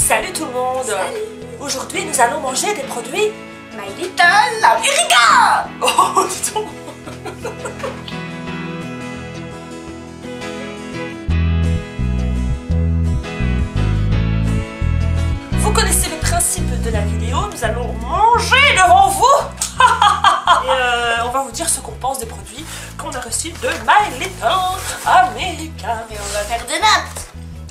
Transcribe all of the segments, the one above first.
Salut tout le monde. Salut. Aujourd'hui nous allons manger des produits My Little America. Oh dis donc. Vous connaissez le principe de la vidéo, nous allons manger devant vous. Et on va vous dire ce qu'on pense des produits qu'on a reçus de My Little America. Et on va faire des notes.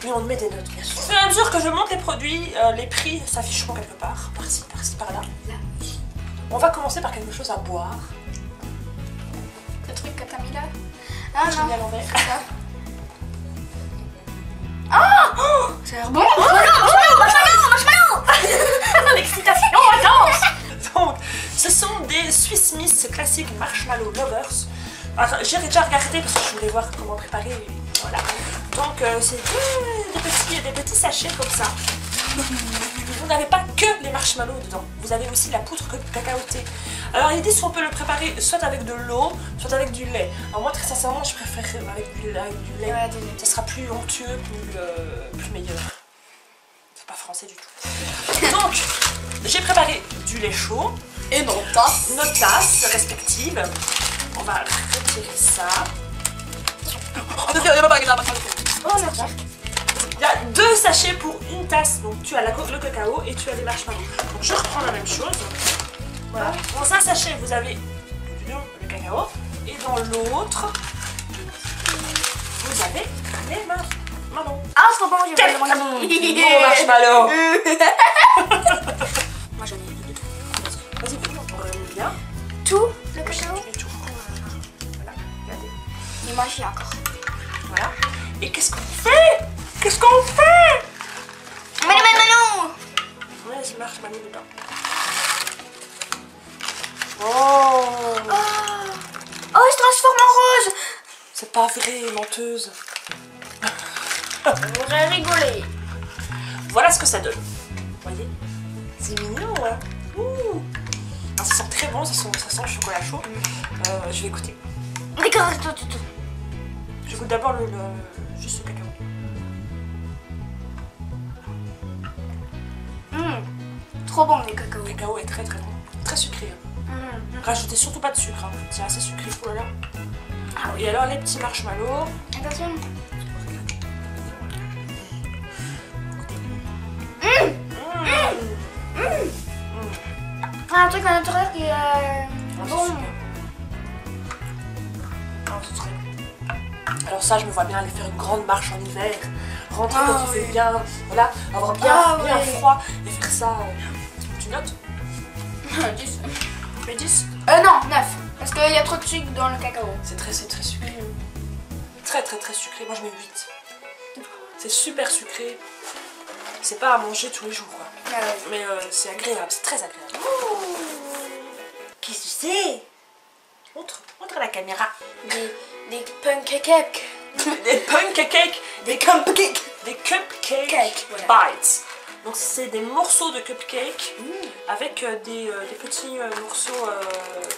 Et on met des notes bien sûr. Au fur et à mesure que je monte les produits, les prix s'afficheront quelque part, par-ci, par-là. On va commencer par quelque chose à boire. Le truc que t'as mis là. Ah J'ai non. mis à l'envers. Oh, ça a l'air bon. Marshmallow. L'excitation intense. Donc, ce sont des Swiss Miss classiques Marshmallow Lovers. Alors, j'ai déjà regardé parce que je voulais voir comment préparer. Voilà. Donc, c'est des petits sachets comme ça. Vous n'avez pas que les marshmallows dedans. Vous avez aussi la poudre cacaotée. Alors, ils disent qu'on peut le préparer soit avec de l'eau, soit avec du lait. Alors, moi, très sincèrement, je préfère avec du lait. Ouais, du lait. Ça sera plus onctueux, plus meilleur. C'est pas français du tout. Donc, j'ai préparé du lait chaud. Et nos tasses. Nos tasses respectives. On va retirer ça. Oh, la tasse. Il y a 2 sachets pour une tasse. Donc tu as le cacao et tu as les marshmallows. Donc je reprends la même chose. Voilà. Dans un sachet, vous avez le cacao. Et dans l'autre, vous avez les marshmallows. Ah, c'est bon, j'ai Quel pas bon marshmallow. Moi j'en ai deux. Vas-y, on remet bien. Tout le cacao. Et tout. Voilà, regardez. Et moi j'ai encore. Voilà. Et qu'est-ce qu'on fait? Qu'est-ce qu'on fait? Mais non. Ouais, c'est marshmallow dedans. Oh! Oh, il se transforme en rose. C'est pas vrai, menteuse. On aurait rigolé. Voilà ce que ça donne. Vous voyez? C'est mignon, hein? Ouh. Ah, ça sent très bon, ça sent le chocolat chaud. Je vais goûter. D'accord, tout. Je goûte d'abord juste le cacao. Trop bon les cacao. Le cacao est très très bon. Très sucré. Rajoutez surtout pas de sucre, hein. C'est assez sucré. Oh là là. Ah, et alors les petits marshmallows. Attention. Un truc à l'intérieur qui est bon. Ah, c'est très bon. Alors ça, je me vois bien aller faire une grande marche en hiver. Rentrer Ah, quand il oui. fait bien, voilà, avoir bien, Ah, bien oui. froid et faire ça. Tu notes? 10. Mais 10. Non, 9. Parce qu'il y a trop de sucre dans le cacao. C'est très sucré. Très sucré. Moi je mets 8. C'est super sucré. C'est pas à manger tous les jours quoi. Mais c'est agréable, c'est très agréable. Qu'est-ce que c'est? Montre à la caméra. Des pancakes. Des pancakes. Des cupcakes. Des cupcake Cake, voilà. bites. Donc c'est des morceaux de cupcake avec des petits morceaux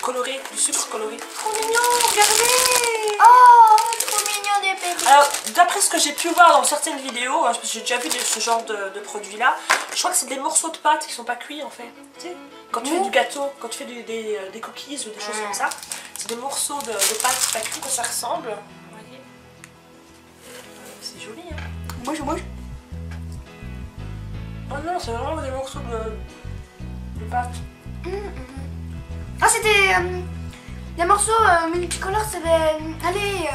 colorés, du sucre coloré. Trop mignon, regardez! Oh, trop mignon des bébés. Alors, d'après ce que j'ai pu voir dans certaines vidéos, parce que j'ai déjà vu ce genre de produit là, je crois que c'est des morceaux de pâte qui sont pas cuits en fait. Tu sais, quand tu fais du gâteau, quand tu fais des cookies ou des choses comme ça, c'est des morceaux de pâte pas cuits que ça ressemble. Vous voyez? C'est joli hein. Moi je mange. Oh non, c'est vraiment des morceaux de pâte. Ah, c'est des morceaux multicolores, c'est des... Allez,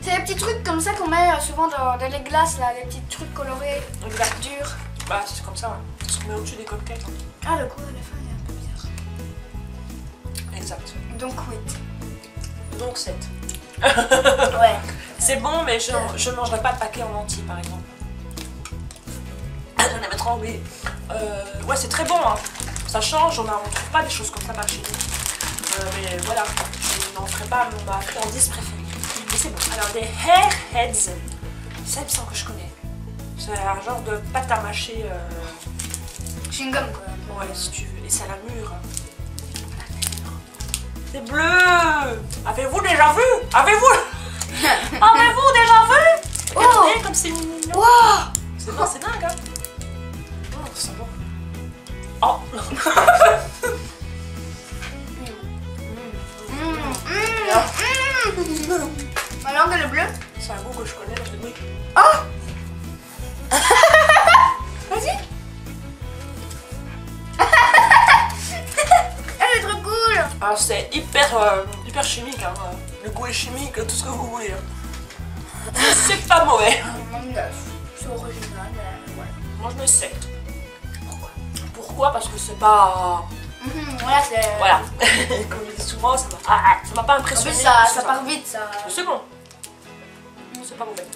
c'est des petits trucs comme ça qu'on met souvent dans les glaces, là, les petits trucs colorés, Exact. durs. Bah, c'est comme ça, hein. C'est ce qu'on met au-dessus des cocktails. Ah, le goût à la fin est un peu bizarre. Exact. Donc, 8. Donc 7. Ouais. C'est bon, mais je ne mangerai pas le paquet en entier, par exemple. J'en ai trop oublié. Ouais, c'est très bon, hein. Ça change, on ne trouve pas des choses comme ça par chez nous. Mais voilà, je n'en ferai pas ma friandise préférée. Mais c'est bon. Alors, des Hairheads. Ça, il me semble que je connais. C'est un genre de pâte à mâcher. Chewing-gum, quoi. Ouais, si tu veux. Et c'est à la mûre. C'est bleu. Avez-vous déjà vu? Avez-vous déjà vu? Oh. Regardez comme c'est mignon. Wow. C'est dingue, hein. c'est bon. Oh Ma langue elle est bleue. c'est un goût que je connais, oui. Oh Vas-y. Elle est trop cool. Alors c'est hyper chimique, hein. Le goût est chimique, tout ce que vous voulez. Hein. C'est pas mauvais. C'est original, ouais. Moi je mets 7. Pourquoi? Parce que c'est pas... Voilà, c'est... Voilà. Comme je dis souvent, ça m'a pas En impressionné. plus, ça part vite, ça... C'est bon. C'est pas mauvais.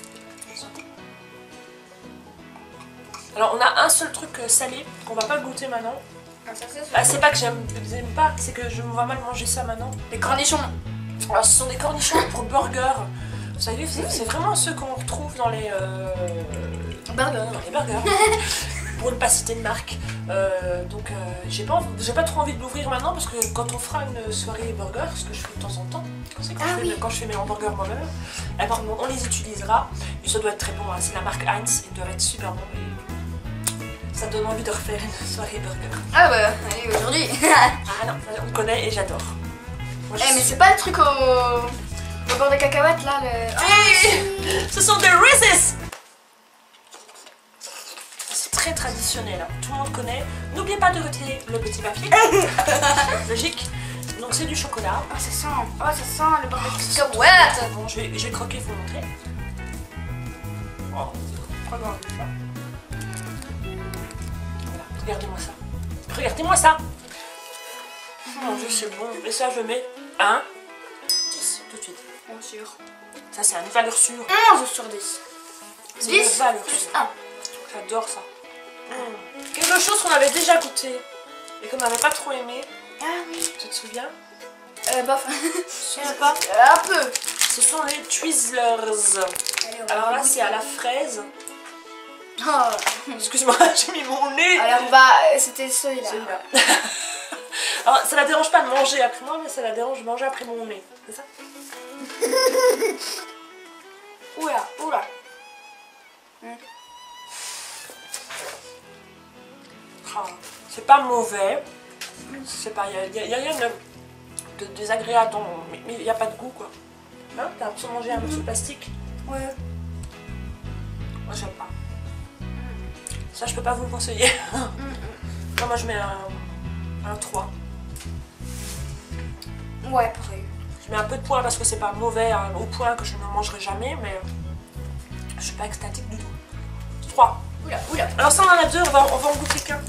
Alors on a un seul truc salé qu'on va pas goûter maintenant. C'est pas que j'aime pas, c'est que je me vois mal manger ça maintenant. Les cornichons. Alors ce sont des cornichons pour burger. Vous savez, c'est vraiment ceux qu'on retrouve dans les Burger. pour ne pas citer de marque. Donc j'ai pas trop envie de l'ouvrir maintenant parce que quand on fera une soirée burger, ce que je fais de temps en temps, quand je fais mes hamburgers moi-même, eh ben, on les utilisera. Et ça doit être très bon, hein. C'est la marque Heinz, ils doivent être super bons. Et ça donne envie de refaire une soirée burger. Ah bah, allez, aujourd'hui. Ah non, on connaît et j'adore. Eh mais c'est pas le truc au bord des cacahuètes là, le... Ce sont des Reese's. C'est très traditionnel, hein. Tout le monde connaît. N'oubliez pas de retirer le petit papier. Logique. Donc c'est du chocolat. Oh ça sent le bord des cacahuètes. Bon, je vais croquer, il faut montrer. Oh, voilà, regardez-moi ça. Regardez-moi ça. Mon Dieu, c'est bon. Et ça, je mets 1, 10 tout de suite. Bien sûr. Ça, c'est une valeur sûre. 11 sur 10. C'est 10 une valeur plus sûre. 1. J'adore ça. Quelque chose qu'on avait déjà goûté et qu'on n'avait pas trop aimé. Ah oui. Tu te souviens? Bof. Je sais pas. Un peu. Ce sont les Twizzlers. Alors là, c'est à la fraise. Oh. Excuse-moi, j'ai mis mon nez. Alors bah, c'était celui-là. Alors, ça la dérange pas de manger après moi, mais ça la dérange de manger après mon nez. C'est ça? Oula, oula. Ah, c'est pas mauvais. C'est pas, il y a rien de désagréable, mais il n'y a pas de goût quoi. Hein? T'as l'impression de manger un morceau de plastique? Ouais. Moi j'aime pas. Ça je peux pas vous le conseiller. Non, moi je mets un 3. Ouais, pareil. Je mets un peu de points parce que c'est pas mauvais, hein, au point que je ne mangerai jamais, mais je suis pas extatique du tout. 3. Oula, oula. Alors ça on en a deux, on va en goûter qu'un.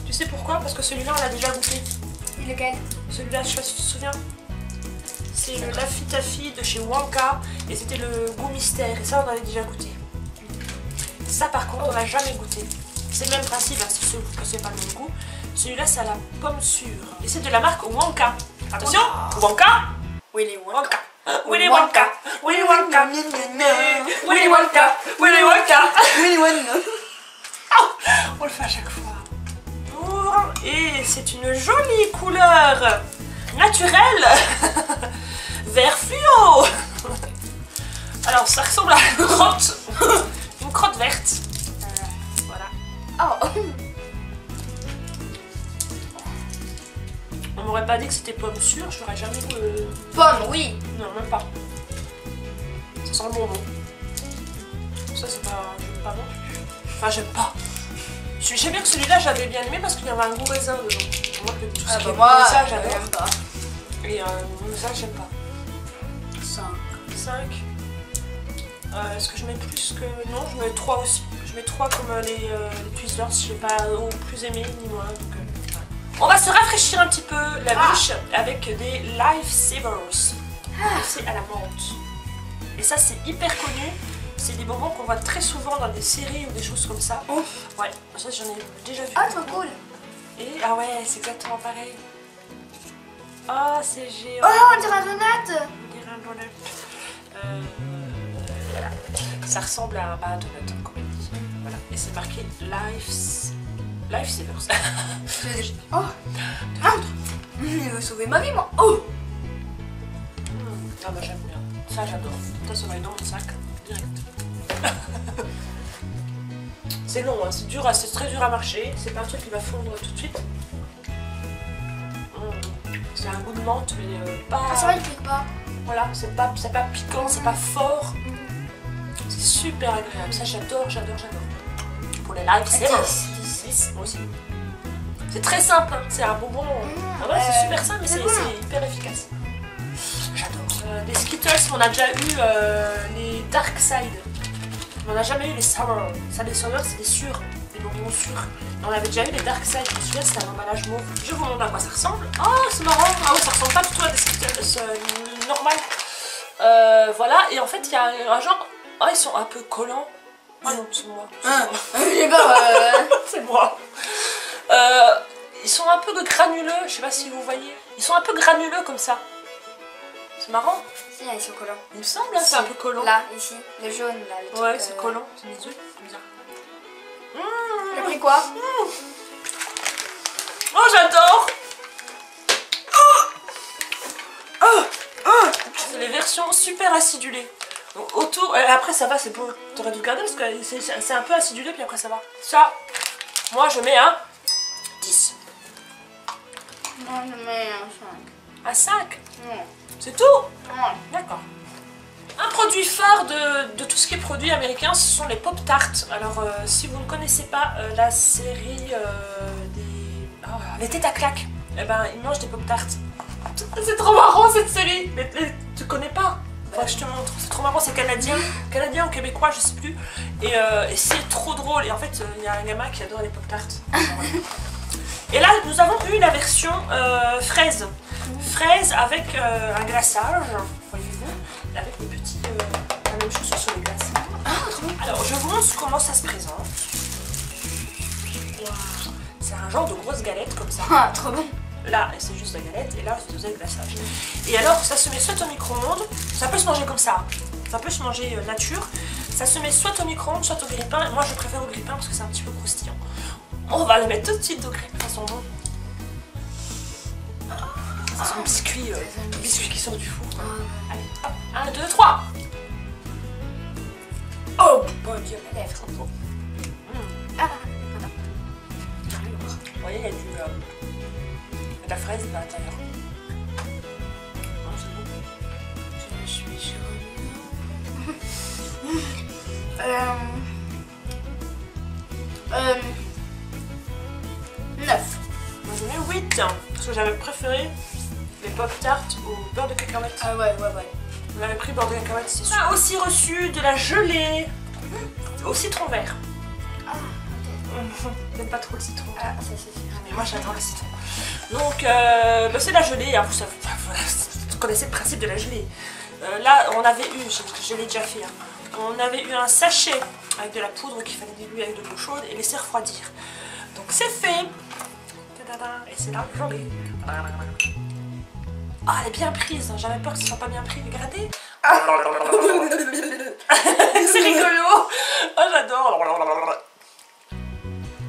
Tu sais pourquoi? Parce que celui-là on l'a déjà goûté. Lequel? Celui-là, je sais pas si tu te souviens. C'est le Laffy Taffy de chez Wonka et c'était le goût mystère et ça on avait déjà goûté. Ça par contre on n'a jamais goûté. C'est le même principe, hein, c'est sûr que c'est pas le même goût. Celui-là c'est à la pomme sûre et c'est de la marque Wonka. Attention, Wonka. Willy Wonka. Willy Wonka. Willy Wonka. Willy Wonka. Willy Wonka. Willy Wonka. On le fait à chaque fois. Et c'est une jolie couleur naturelle. Vert fluo. Alors ça ressemble à une crotte verte. Voilà. Oh. On m'aurait pas dit que c'était pomme sûre, je l'aurais jamais vu. Pomme, oui. Non, même pas. Ça sent le bonbon. Ça c'est pas... J'aime pas non plus. Enfin j'aime pas. Je sais bien que celui-là j'avais bien aimé parce qu'il y avait un goût raisin dedans. Moi que tout ce qui est moi, ça j'adore. j'aime pas. Et ça j'aime pas. 5. 5. Est-ce que je mets plus que... Non, je mets 3 aussi. Je mets 3 comme les Twizzlers. Je n'ai pas plus aimé ni moins. Donc, voilà. On va se rafraîchir un petit peu la bouche avec des Lifesavers. C'est à la menthe. Et ça c'est hyper connu. C'est des bonbons qu'on voit très souvent dans des séries ou des choses comme ça. Oh. Ouais, ça j'en ai déjà vu. Ah, trop cool. Et ah ouais, c'est exactement pareil. Oh, c'est géant. Oh, on dirait un donut. On dirait un donut. Voilà. Ça ressemble à un donut, comme elle dit. Voilà. Et c'est marqué Lifesavers. Oh, il veut sauver ma vie, moi. Oh. Ah bah j'aime bien. Ça j'adore. Ça va être dans mon sac direct. C'est long, hein, c'est très dur à marcher. C'est pas un truc qui va fondre tout de suite. C'est un goût de menthe, mais pas... Ah, ça va, il pique pas. Voilà, c'est pas piquant, c'est pas fort. C'est super agréable. Ça, j'adore. Pour les lives, c'est 10, moi aussi. C'est très simple, hein. C'est un bonbon. Ah ouais, c'est super simple, mais c'est hyper efficace. J'adore. Les Skittles, on a déjà eu les Dark Side. On n'a jamais eu les Sour. Ça, les Sour, c'est des sûrs, des bonbons sûrs. On avait déjà eu les Dark Side, je me souviens, c'était un emballage mauve. Je vous montre à quoi ça ressemble. Oh, c'est marrant. Ah ouais, ça ressemble pas du tout à des Skittles normales. Voilà, et en fait, il y a un genre. Ah, ils sont un peu collants. Ah non, c'est moi. J'ai peur. C'est moi. Ils sont un peu granuleux, je sais pas si vous voyez. Ils sont un peu granuleux comme ça. C'est marrant. Si, là, ils sont collants. Il me semble, c'est un peu collant. Là, ici, le jaune, là. Le ouais, truc, c'est collant. C'est mes yeux, c'est bizarre. T'as pris quoi? Oh, j'adore. C'est les versions super acidulées. Donc, autour, après ça va, c'est bon. T'aurais dû garder parce que c'est un peu acidulé, puis après ça va. Ça, moi je mets un 10. Non, je mets un 5. Un 5? Non. C'est tout? Ouais. D'accord. Un produit phare de tout ce qui est produit américain, ce sont les Pop-Tarts. Alors, si vous ne connaissez pas la série les têtes à claques, eh ben, ils mangent des Pop-Tarts. C'est trop marrant cette série. Tu connais pas? Faudrait que je te montre. C'est trop marrant, c'est canadien ou québécois, je sais plus. Et c'est trop drôle. Et en fait, il y a un gamin qui adore les Pop-Tarts. Et là, nous avons eu la version fraise. Fraise avec un glaçage, voyez-vous, avec des petits... la même chose sur les glaces. Alors, je vous montre comment ça se présente. C'est un genre de grosse galette comme ça. Ah, trop bon. Là, c'est juste la galette, et là, c'est le glaçage. Et alors, ça se met soit au micro-ondes, ça peut se manger comme ça, ça peut se manger nature, ça se met soit au micro-ondes, soit au grille-pain. Moi, je préfère au grille-pain parce que c'est un petit peu croustillant. On va le mettre tout de suite au grille-pain, ça sent bon. C'est un biscuit qui sort du four. Allez, hop, 1, 2, 3. Oh, bon Dieu, la lèvre, c'est bon. Ah, Vous voyez, il y a de la fraise à l'intérieur. C'est bon. je suis chaud. 9. Moi, je mets 8, parce que j'avais préféré les Pop-Tarts au beurre de cacahuète. Ah ouais. On avait pris beurre de cacahuète, c'est sûr. On a aussi reçu de la gelée au citron vert. Ah, J'aime pas trop le citron. ah, c'est Mais moi j'adore le citron. Donc c'est de la gelée, hein, vous connaissez le principe de la gelée. Là on avait eu, je l'ai déjà fait, hein, on avait eu un sachet avec de la poudre qu'il fallait diluer avec de l'eau chaude et laisser refroidir. Donc c'est fait. Et c'est la gelée. Ah, elle est bien prise, hein. J'avais peur que ce soit pas bien pris, regardez. C'est rigolo. Oh, j'adore.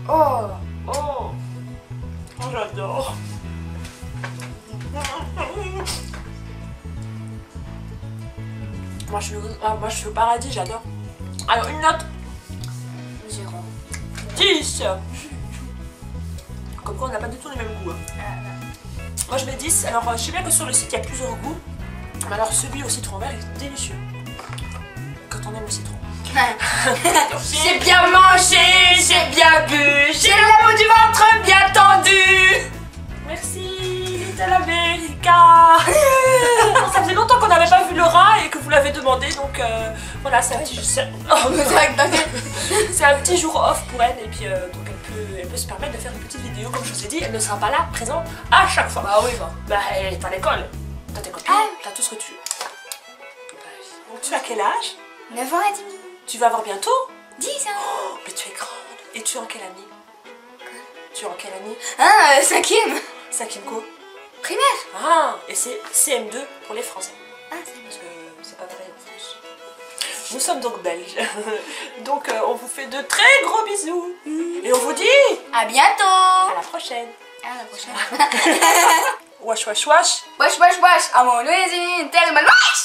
Oh. Oh, j'adore. Moi je suis au paradis, j'adore. Alors une note 0. 10. Comme quoi on n'a pas du tout les mêmes goûts. Hein. Moi je mets 10. Alors je sais bien que sur le site il y a plusieurs goûts. Mais alors celui au citron vert est délicieux. Quand on aime le citron. J'ai bien mangé, j'ai bien bu, j'ai la peau du ventre bien tendue. Merci Little America. Ça faisait longtemps qu'on n'avait pas vu Laura et que vous l'avez demandé, donc voilà, c'est un petit jour. C'est un petit jour off pour elle et puis donc elle peut se permettre de faire une petite vidéo, comme je vous ai dit, elle ne sera pas là présente à chaque fois. Bah oui, bah elle est à l'école, t'as tes copines, t'as tout ce que tu veux. Donc tu as quel âge? 9 ans et demi. Tu vas avoir bientôt 10 ans. Oh, mais tu es grande. Et tu es en quelle année? Tu es en quelle année? Ah, 5e. 5e quoi? Primaire. Ah, et c'est CM2 pour les Français. Ah, c'est Parce que c'est pas pareil en France. Nous sommes donc belges. Donc on vous fait de très gros bisous. Et on vous dit à bientôt. à la prochaine. À la prochaine. Wesh wesh wesh. Wesh, wesh, wesh. À mon usine, tellement wesh.